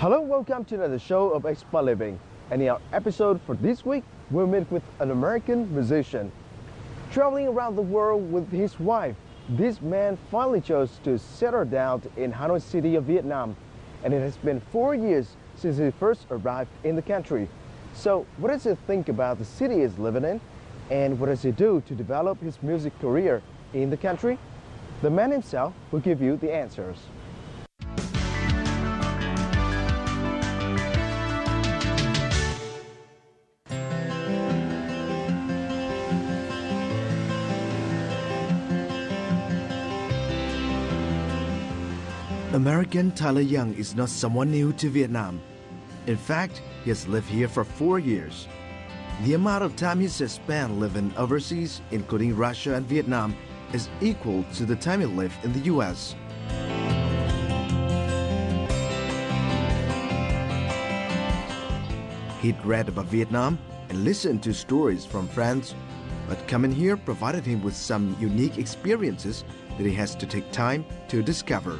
Hello, welcome to another show of Expat Living. And in our episode for this week, we'll meet with an American musician. Traveling around the world with his wife, this man finally chose to settle down in Hanoi City of Vietnam. And it has been 4 years since he first arrived in the country. So what does he think about the city he's living in? And what does he do to develop his music career in the country? The man himself will give you the answers. American Tyler Young is not someone new to Vietnam. In fact, he has lived here for 4 years. The amount of time he has spent living overseas, including Russia and Vietnam, is equal to the time he lived in the US. He'd read about Vietnam and listened to stories from friends, but coming here provided him with some unique experiences that he has to take time to discover.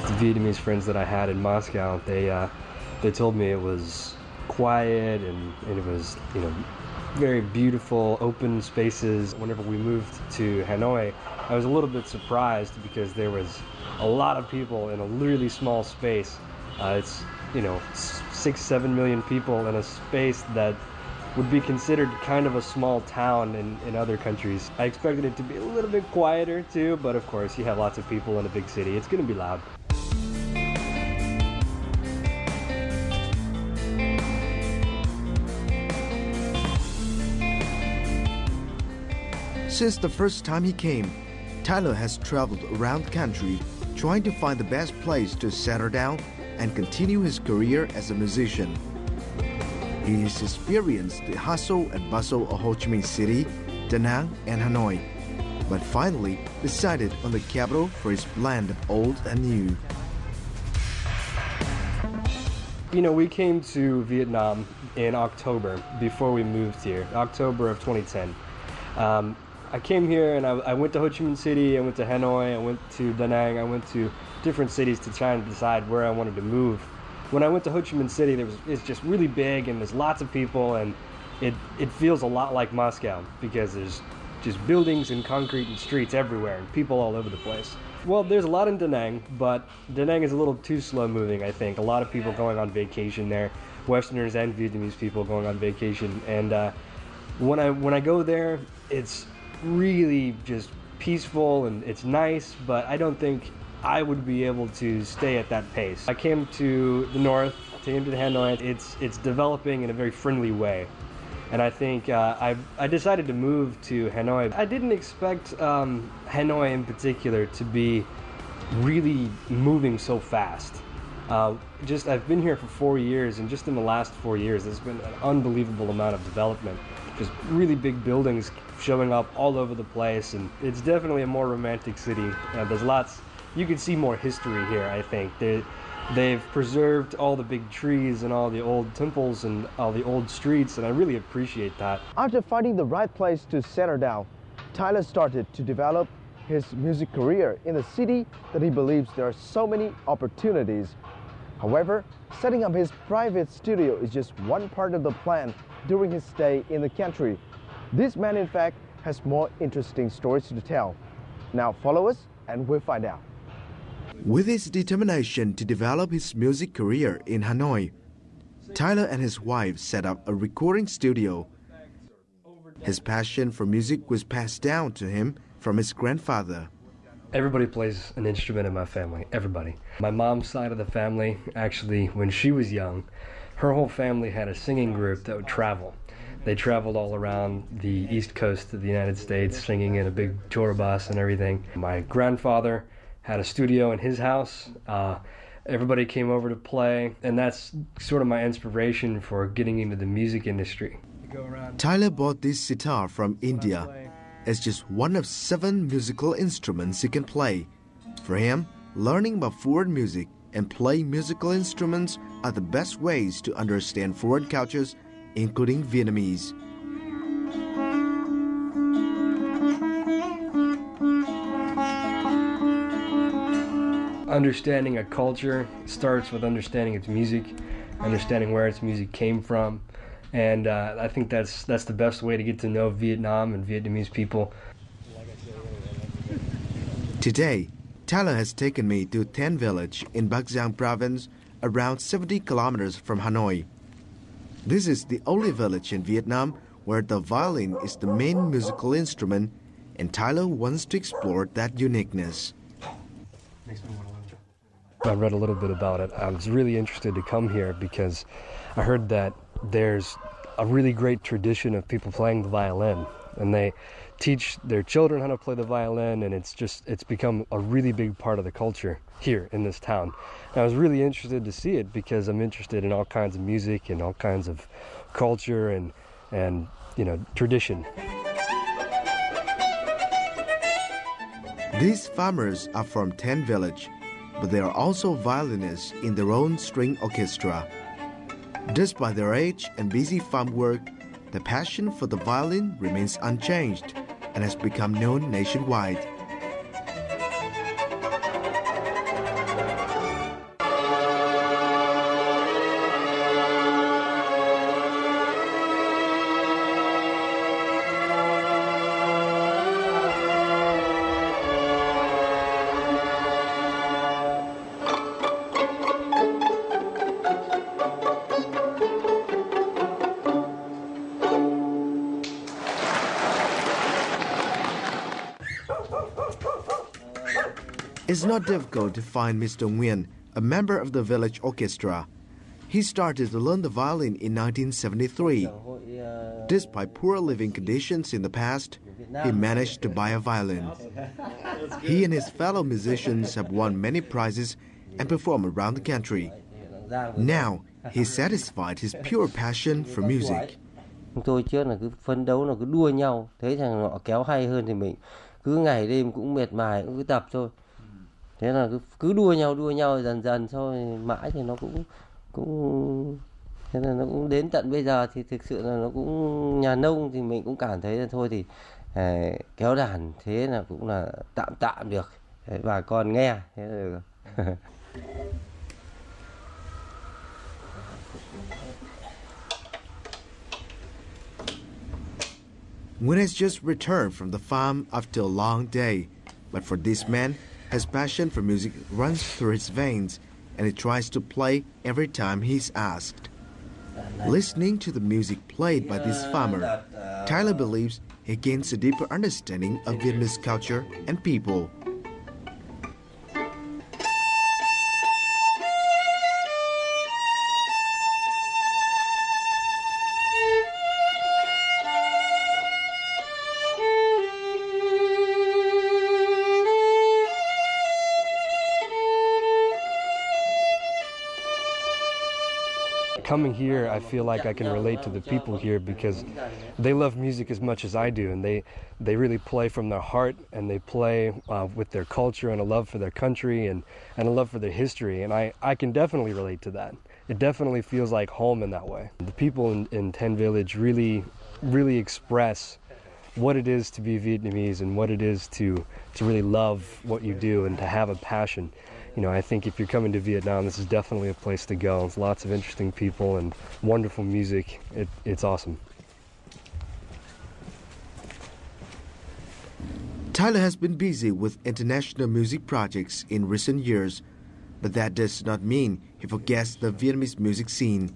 The Vietnamese friends that I had in Moscow, they told me it was quiet and it was, very beautiful, open spaces. Whenever we moved to Hanoi, I was a little bit surprised because there was a lot of people in a really small space. It's 6-7 million people in a space that would be considered kind of a small town in other countries. I expected it to be a little bit quieter too, but of course you have lots of people in a big city. It's going to be loud. Since the first time he came, Tyler has traveled around the country trying to find the best place to settle down and continue his career as a musician. He has experienced the hustle and bustle of Ho Chi Minh City, Da Nang, and Hanoi, but finally decided on the capital for his blend of old and new. We came to Vietnam in October before we moved here, October of 2010. I came here and I went to Ho Chi Minh City, I went to Hanoi, I went to Da Nang, I went to different cities to try and decide where I wanted to move. When I went to Ho Chi Minh City, it's just really big and there's lots of people, and it feels a lot like Moscow because there's just buildings and concrete and streets everywhere and people all over the place. Well, there's a lot in Da Nang, but Da Nang is a little too slow moving, I think. A lot of people going on vacation there, Westerners and Vietnamese people going on vacation, and when I go there, it's really just peaceful and it's nice, but I don't think I would be able to stay at that pace. I came to the north, came to Hanoi. It's developing in a very friendly way, and I think I decided to move to Hanoi. I didn't expect Hanoi in particular to be really moving so fast. I've been here for 4 years, and just in the last 4 years there's been an unbelievable amount of development. Just really big buildings showing up all over the place, and it's definitely a more romantic city. There's lots, you can see more history here, I think. They've preserved all the big trees and all the old temples and all the old streets, and I really appreciate that. After finding the right place to settle down, Tyler started to develop his music career in a city that he believes there are so many opportunities. However, setting up his private studio is just one part of the plan during his stay in the country. This man, in fact, has more interesting stories to tell. Now follow us and we'll find out. With his determination to develop his music career in Hanoi, Tyler and his wife set up a recording studio. His passion for music was passed down to him from his grandfather. Everybody plays an instrument in my family, everybody. My mom's side of the family, actually, when she was young, her whole family had a singing group that would travel. They traveled all around the east coast of the United States, singing in a big tour bus and everything. My grandfather had a studio in his house. Everybody came over to play, and that's sort of my inspiration for getting into the music industry. Tyler bought this sitar from India. It's just one of 7 musical instruments he can play. For him, learning about foreign music and playing musical instruments are the best ways to understand foreign cultures, including Vietnamese. understanding a culture starts with understanding its music, understanding where its music came from, and I think that's the best way to get to know Vietnam and Vietnamese people. Today, Tyler has taken me to Ten Village in Bắc Giang province, around 70 kilometers from Hanoi. This is the only village in Vietnam where the violin is the main musical instrument, and Tyler wants to explore that uniqueness. I read a little bit about it. I was really interested to come here because I heard that there's a really great tradition of people playing the violin, and they teach their children how to play the violin, and it's become a really big part of the culture here in this town. And I was really interested to see it because I'm interested in all kinds of music and all kinds of culture and tradition. These farmers are from Ten Village, but they are also violinists in their own string orchestra. Despite their age and busy farm work, the passion for the violin remains unchanged and has become known nationwide. It's not difficult to find Mr. Nguyen, a member of the village orchestra. He started to learn the violin in 1973. Despite poor living conditions in the past, he managed to buy a violin. He and his fellow musicians have won many prizes and perform around the country. Now, he's satisfied his pure passion for music. Tôi trước là cứ phấn đấu là cứ đua nhau, thấy thằng họ kéo hay hơn thì mình cứ ngày đêm cũng mệt mài, cũng cứ tập thôi. Thế là cứ đua nhau dần dần thôi, mãi thì nó cũng thế là nó cũng đến tận bây giờ thì thực sự là nó cũng nhà nông thì mình cũng cảm thấy là thôi thì kéo đàn thế là cũng là tạm được, bà con nghe thế là được. Nguyen has just returned from the farm after a long day, but for this man, his passion for music runs through his veins, and he tries to play every time he's asked. Listening to the music played by this farmer, Tyler believes he gains a deeper understanding of Vietnamese culture and people. Coming here, I feel like I can relate to the people here because they love music as much as I do, and they really play from their heart, and they play with their culture and a love for their country and a love for their history, and I can definitely relate to that. It definitely feels like home in that way. The people in Ten Village really express what it is to be Vietnamese and what it is to really love what you do and to have a passion. You know, I think if you're coming to Vietnam, this is definitely a place to go. It's lots of interesting people and wonderful music. It's awesome. Tyler has been busy with international music projects in recent years, but that does not mean he forgets the Vietnamese music scene.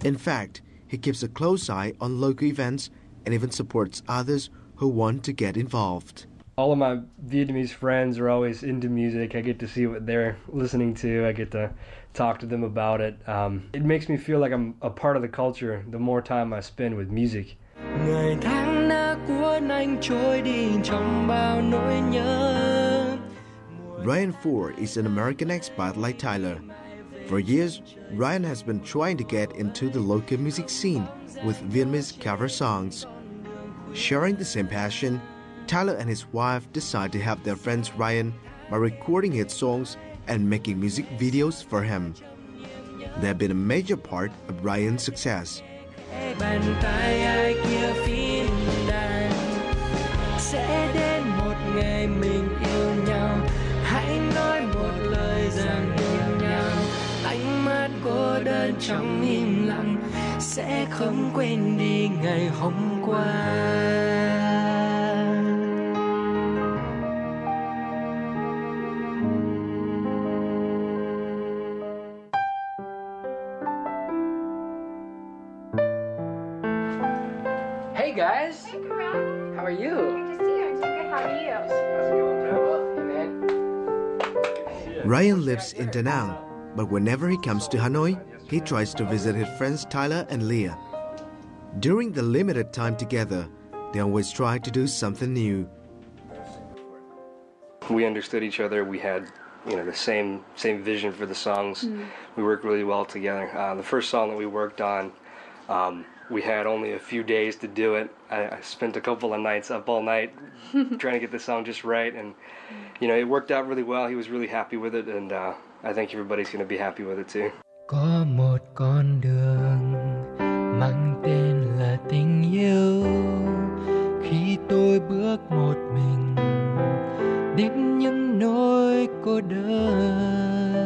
In fact, he keeps a close eye on local events and even supports others who want to get involved. All of my Vietnamese friends are always into music. I get to see what they're listening to. I get to talk to them about it. It makes me feel like I'm a part of the culture the more time I spend with music. Ryan Ford is an American expat like Tyler. For years, Ryan has been trying to get into the local music scene with Vietnamese cover songs. Sharing the same passion, Tyler and his wife decide to help their friend Ryan by recording his songs and making music videos for him. They have been a major part of Ryan's success. trong im lặng sẽ không quên đi ngày hôm qua. Hey guys! Hey, Karan. How are you? Good to see you. I'm so good. How are you? Hey man. Ryan lives in Da Nang, but whenever he comes to Hanoi, he tries to visit his friends Tyler and Leah. During the limited time together, they always try to do something new. We understood each other. We had, the same vision for the songs. We worked really well together. The first song that we worked on, we had only a few days to do it. I spent a couple of nights up all night trying to get the song just right, and it worked out really well. He was really happy with it, and I think everybody's going to be happy with it too. Có một con đường mang tên là tình yêu. Khi tôi bước một mình đến những nỗi cô đơn.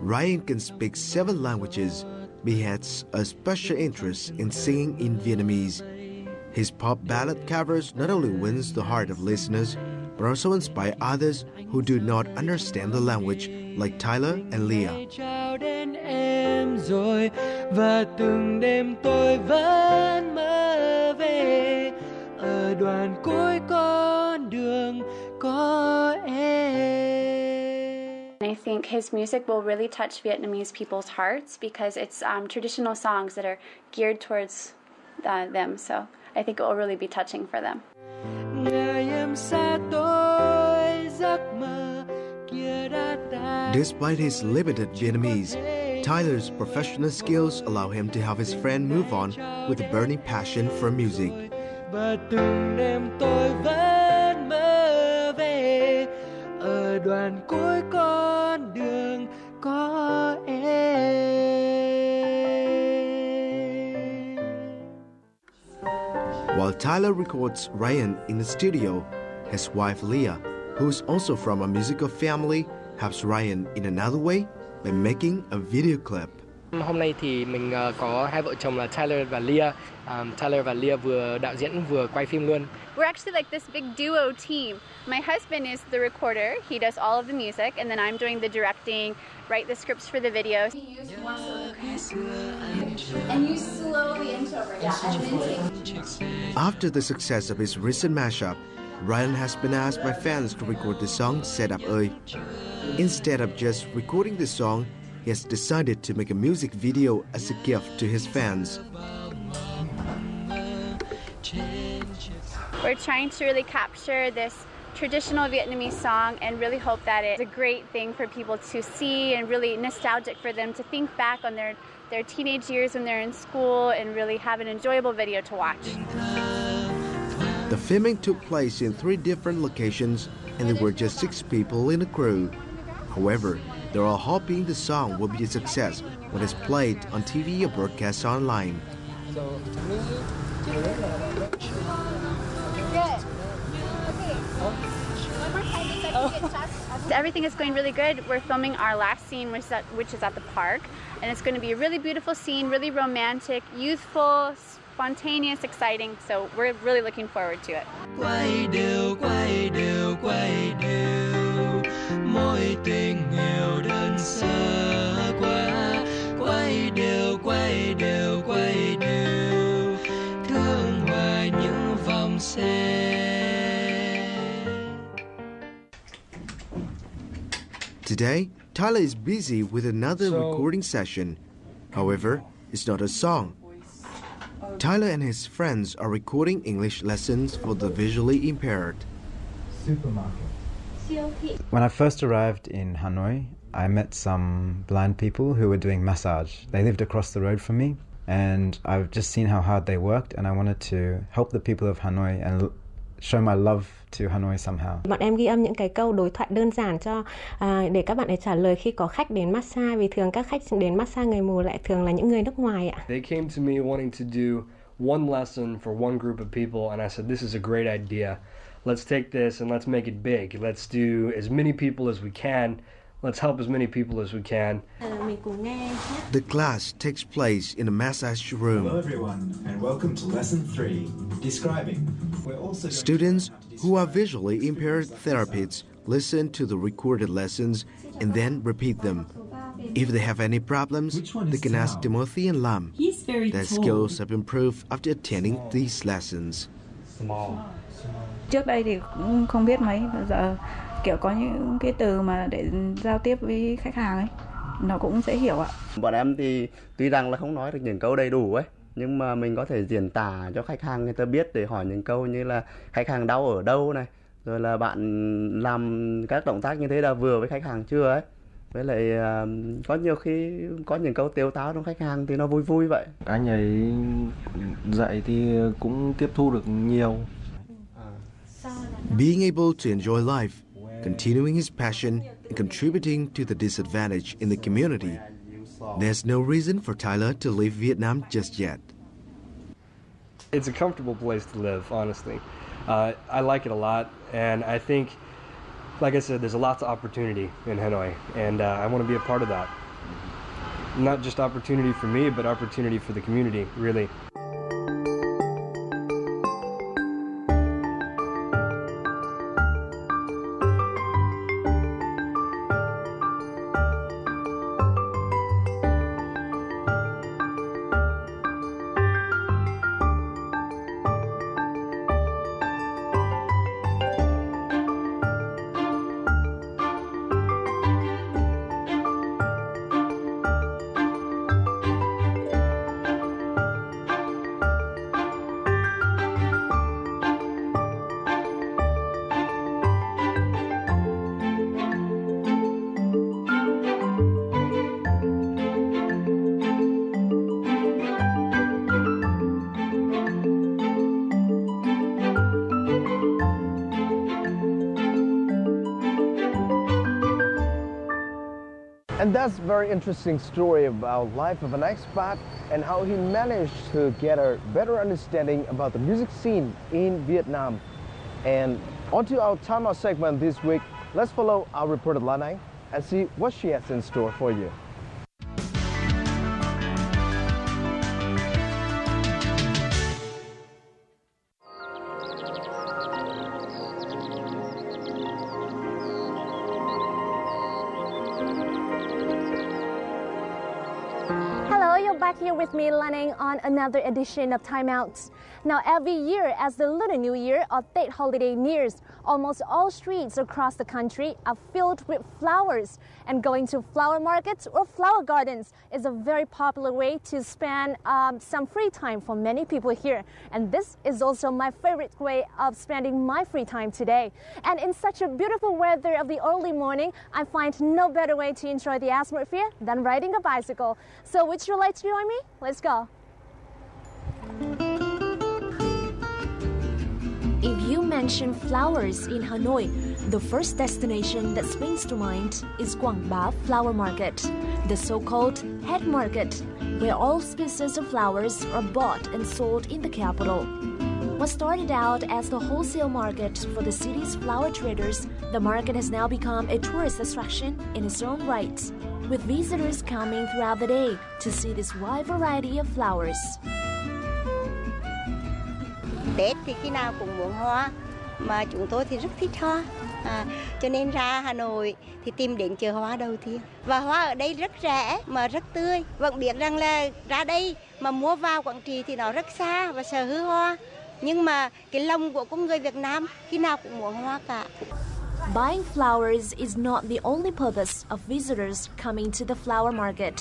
Ryan can speak 7 languages, but he has a special interest in singing in Vietnamese. His pop ballad covers not only wins the heart of listeners, but also inspire others who do not understand the language, like Tyler and Leah. Chào đến em rồi và từng đêm tôi vẫn mơ về ở đoạn cuối con đường có em. I think his music will really touch Vietnamese people's hearts because it's traditional songs that are geared towards them. So I think it will really be touching for them. Ngày em xa tôi giấc mơ kia đã tan. Despite his limited Vietnamese, Tyler's professional skills allow him to have his friend move on with a burning passion for music. Và từng đêm tôi vẫn mơ về ở đoạn cuối con đường có em. While Tyler records Ryan in the studio, his wife Leah, who is also from a musical family, helps Ryan in another way by making a video clip. Hôm nay thì mình có hai vợ chồng là Tyler và Leah. Tyler và Leah vừa đạo diễn vừa quay phim luôn. We're actually like this big duo team. My husband is the recorder. He does all of the music, and then I'm doing the directing, write the scripts for the videos. And you slowly inch over, and then take. After the success of his recent mashup, Ryan has been asked by fans to record the song Set Up Ơi. Instead of just recording the song, he has decided to make a music video as a gift to his fans. We're trying to really capture this traditional Vietnamese song and really hope that it's a great thing for people to see and really nostalgic for them to think back on their teenage years when they're in school and really have an enjoyable video to watch. The filming took place in 3 different locations and there were just 6 people in the crew. However, they're all hoping the song will be a success when it's played on TV or broadcast online. Everything is going really good. We're filming our last scene, which is at the park, and it's going to be a really beautiful scene, really romantic, youthful, spontaneous, exciting. So we're really looking forward to it. Quay đều, quay đều, quay đều, mối tình yêu đơn sơ quá. Quay đều, quay đều, quay đều, thương hoài những vòng xe. Today, Tyler is busy with another recording session. However, it's not a song. Tyler and his friends are recording English lessons for the visually impaired. When I first arrived in Hanoi, I met some blind people who were doing massage. They lived across the road from me, and I've just seen how hard they worked, and I wanted to help the people of Hanoi and show my love to Hanoi somehow. Bọn em ghi âm những cái câu đối thoại đơn giản cho để các bạn ấy trả lời khi có khách đến massage, vì thường các khách đến massage người mù lại thường là những người nước ngoài ạ. They came to me wanting to do one lesson for one group of people, and I said, this is a great idea. Let's take this and let's make it big. Let's do as many people as we can let's help as many people as we can. The class takes place in a massage room. Hello everyone, and welcome to Lesson 3, Describing. We're also Students who are visually impaired therapists listen to the recorded lessons and then repeat them. If they have any problems, they can ask Timothy and Lam. Their skills have improved after attending these lessons. Trước đây thì cũng không biết mấy, giờ kiểu có những cái từ mà để giao tiếp với khách hàng ấy, nó cũng dễ hiểu ạ. Bọn em thì tuy rằng là không nói được những câu đầy đủ ấy, nhưng mà mình có thể diễn tả cho khách hàng người ta biết để hỏi những câu như là khách hàng đau ở đâu này, rồi là bạn làm các động tác như thế là vừa với khách hàng chưa ấy. Với lại có nhiều khi có những câu tếu táo trong khách hàng thì nó vui vui vậy. Anh ấy dạy thì cũng tiếp thu được nhiều. Being able to enjoy life, continuing his passion, and contributing to the disadvantaged in the community, there's no reason for Tyler to leave Vietnam just yet. It's a comfortable place to live, honestly. I like it a lot, and I think, like I said, there's lots of opportunity in Hanoi, and I want to be a part of that. Not just opportunity for me, but opportunity for the community, really. And that's a very interesting story about life of an expat and how he managed to get a better understanding about the music scene in Vietnam. And onto our timeout segment this week, let's follow our reporter Lanai and see what she has in store for you. Back here with me, Lanang, on another edition of Time Out. Now, every year as the Lunar New Year or Tết holiday nears, almost all streets across the country are filled with flowers. And going to flower markets or flower gardens is a very popular way to spend some free time for many people here. And this is also my favorite way of spending my free time today. And in such a beautiful weather of the early morning, I find no better way to enjoy the atmosphere than riding a bicycle. So would you like to join me? Let's go. If you mention flowers in Hanoi, the first destination that springs to mind is Quang Ba Flower Market, the so-called head market, where all species of flowers are bought and sold in the capital. What started out as the wholesale market for the city's flower traders, the market has now become a tourist attraction in its own right, with visitors coming throughout the day to see this wide variety of flowers. Tết thì khi nào cũng muốn hoa, mà chúng tôi thì rất thích hoa, cho nên ra Hà Nội thì tìm đến chợ hoa đầu tiên. Và hoa ở đây rất rẻ mà rất tươi. Vẫn biết rằng là ra đây mà mua vào Quảng Trị thì nó rất xa và sợ hư hoa. Nhưng mà cái lòng của con người Việt Nam khi nào cũng muốn hoa cả. Buying flowers is not the only purpose of visitors coming to the flower market.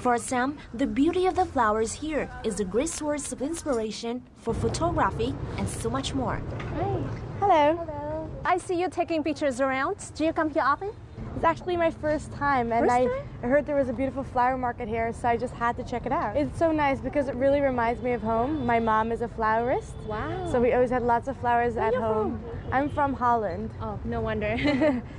For some, the beauty of the flowers here is a great source of inspiration for photography and so much more. Hi. Hello. Hello. I see you taking pictures around. Do you come here often? It's actually my first time, and I heard there was a beautiful flower market here, so I just had to check it out. It's so nice because it really reminds me of home. My mom is a florist. Wow. So we always had lots of flowers at home. I'm from Holland. Oh, no wonder.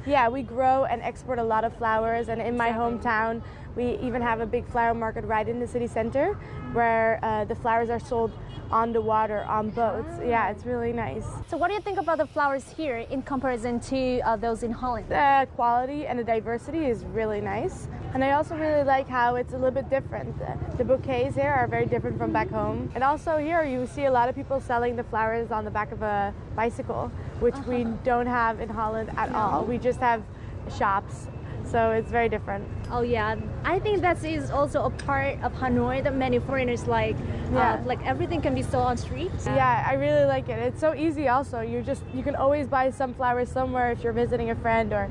Yeah, we grow and export a lot of flowers, and in my hometown, we even have a big flower market right in the city center where the flowers are sold on the water, on boats. Yeah, it's really nice. So what do you think about the flowers here in comparison to those in Holland? The quality and the diversity is really nice. And I also really like how it's a little bit different. The bouquets here are very different from back home. And also here you see a lot of people selling the flowers on the back of a bicycle, which we don't have in Holland at all. We just have shops. So it's very different. Oh yeah, I think that is also a part of Hanoi that many foreigners like. Like everything can be sold on streets. Yeah, I really like it. It's so easy also. You can always buy some flowers somewhere if you're visiting a friend or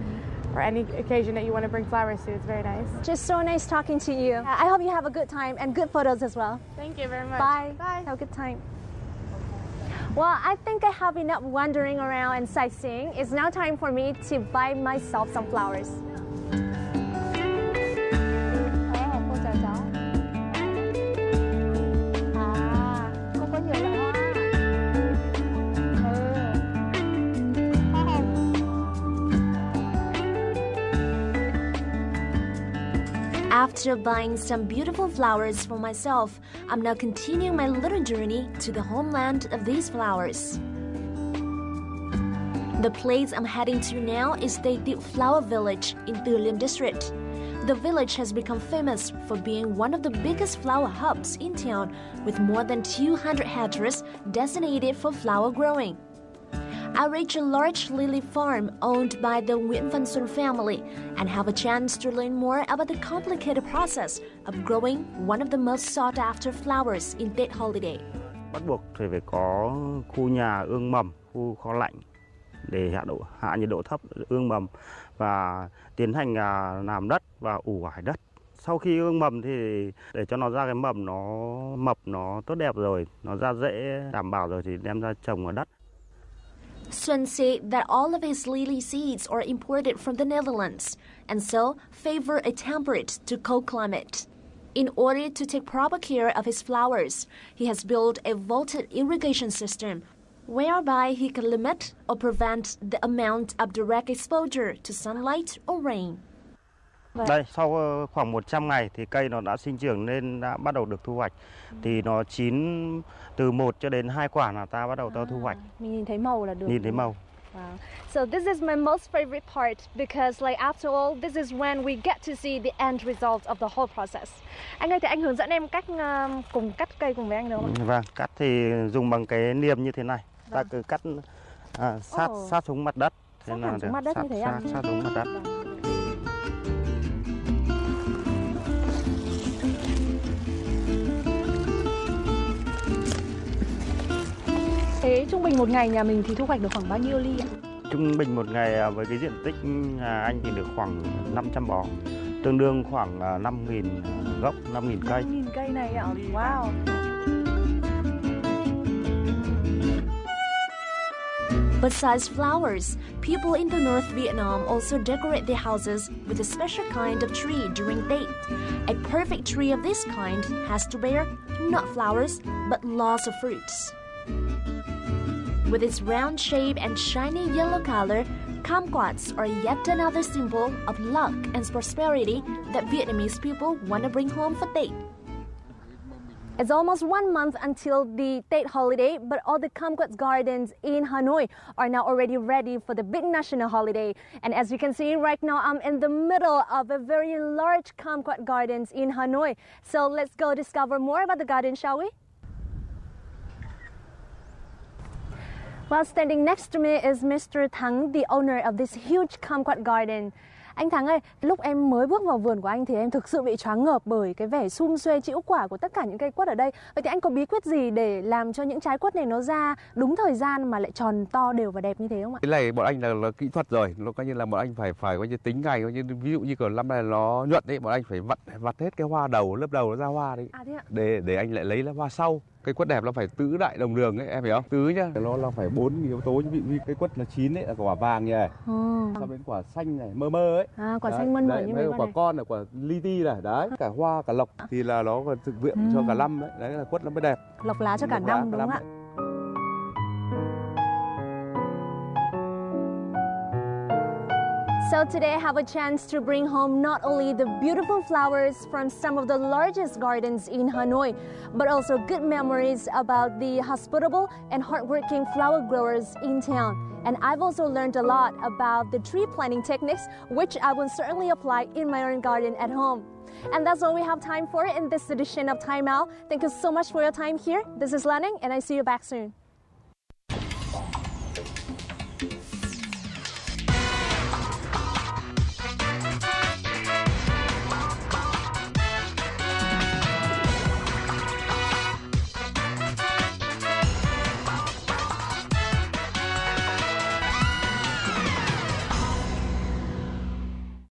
any occasion that you want to bring flowers to. It's very nice. Just so nice talking to you. I hope you have a good time and good photos as well. Thank you very much. Bye. Bye. Have a good time. Well, I think I have enough wandering around and sightseeing. It's now time for me to buy myself some flowers. After buying some beautiful flowers for myself, I'm now continuing my little journey to the homeland of these flowers. The place I'm heading to now is the Flower Village in Từ Liêm District. The village has become famous for being one of the biggest flower hubs in town, with more than 200 hectares designated for flower growing. I reach a large lily farm owned by the Nguyễn Văn Xuân family and have a chance to learn more about the complicated process of growing one of the most sought-after flowers in Tết holiday. Bắt buộc thì phải có khu nhà ương mầm, khu kho lạnh để hạ nhiệt độ thấp ương mầm và tiến hành làm đất và ủ ải đất. Sau khi ương mầm thì để cho nó ra cái mầm nó mập, nó tốt đẹp rồi, nó ra rễ đảm bảo rồi thì đem ra trồng ở đất. Xuân said that all of his lily seeds are imported from the Netherlands and so favor a temperate to cold climate. In order to take proper care of his flowers, he has built a vaulted irrigation system whereby he can limit or prevent the amount of direct exposure to sunlight or rain. Đây, sau khoảng 100 ngày thì cây nó đã sinh trưởng nên đã bắt đầu được thu hoạch. Thì nó chín từ 1 cho đến 2 quả là ta bắt đầu thu hoạch. Mình nhìn thấy màu là được. Nhìn thấy màu. Wow. So this is my most favorite part because like after all this is when we get to see the end result of the whole process. Anh ơi thì anh hướng dẫn em cách cùng cắt cây cùng với anh được không ạ? Vâng, cắt thì dùng bằng cái niềm như thế này. Ta cứ cắt sát xuống mặt đất. Sát xuống mặt đất như thế à? Sát xuống mặt đất. Thế trung bình một ngày nhà mình thì thu hoạch được khoảng bao nhiêu ly ạ? Trung bình một ngày với cái diện tích nhà anh thì được khoảng 500 bó, tương đương khoảng 5.000 gốc, 5.000 cây. 5.000 cây này ạ? Wow! Besides flowers, people in the North Vietnam also decorate their houses with a special kind of tree during Tết. A perfect tree of this kind has to bear not flowers, but lots of fruits. With its round shape and shiny yellow color, kumquats are yet another symbol of luck and prosperity that Vietnamese people want to bring home for Tết. It's almost 1 month until the Tết holiday, but all the kumquat gardens in Hanoi are now already ready for the big national holiday. And as you can see right now, I'm in the middle of a very large kumquat gardens in Hanoi. So let's go discover more about the garden, shall we? Well, standing next to me is Mr. Thắng, the owner of this huge kumquat garden. Anh Thắng ơi, lúc em mới bước vào vườn của anh thì em thực sự bị choáng ngợp bởi cái vẻ sum xuê trĩu quả của tất cả những cây quất ở đây. Vậy thì anh có bí quyết gì để làm cho những trái quất này nó ra đúng thời gian mà lại tròn to đều và đẹp như thế không ạ? Cái này bọn anh là kỹ thuật rồi, nó coi như là bọn anh phải coi như tính ngày, coi như ví dụ như kiểu năm nay nó nhuận đấy, bọn anh phải vặt hết cái hoa đầu, lớp đầu nó ra hoa đấy. À thế ạ? Để anh lại lấy lá hoa sau. Cây quất đẹp nó phải tứ đại đồng đường ấy, em hiểu không? Tứ nhá, nó phải 4 yếu tố, ví dụ cây quất là chín ấy là quả vàng nhỉ. Sau đến quả xanh này, mơ mơ ấy. À, quả xanh mơn mởn như mấy quả con là quả li ti này, đấy, cả hoa cả lộc thì là nó còn thực viện cho cả năm đấy. Đấy là quất nó mới đẹp. Lộc lá cho cả năm đúng không ạ? So today I have a chance to bring home not only the beautiful flowers from some of the largest gardens in Hanoi, but also good memories about the hospitable and hardworking flower growers in town. And I've also learned a lot about the tree planting techniques, which I will certainly apply in my own garden at home. And that's all we have time for in this edition of Time Out. Thank you so much for your time here. This is Lanning, and I see you back soon.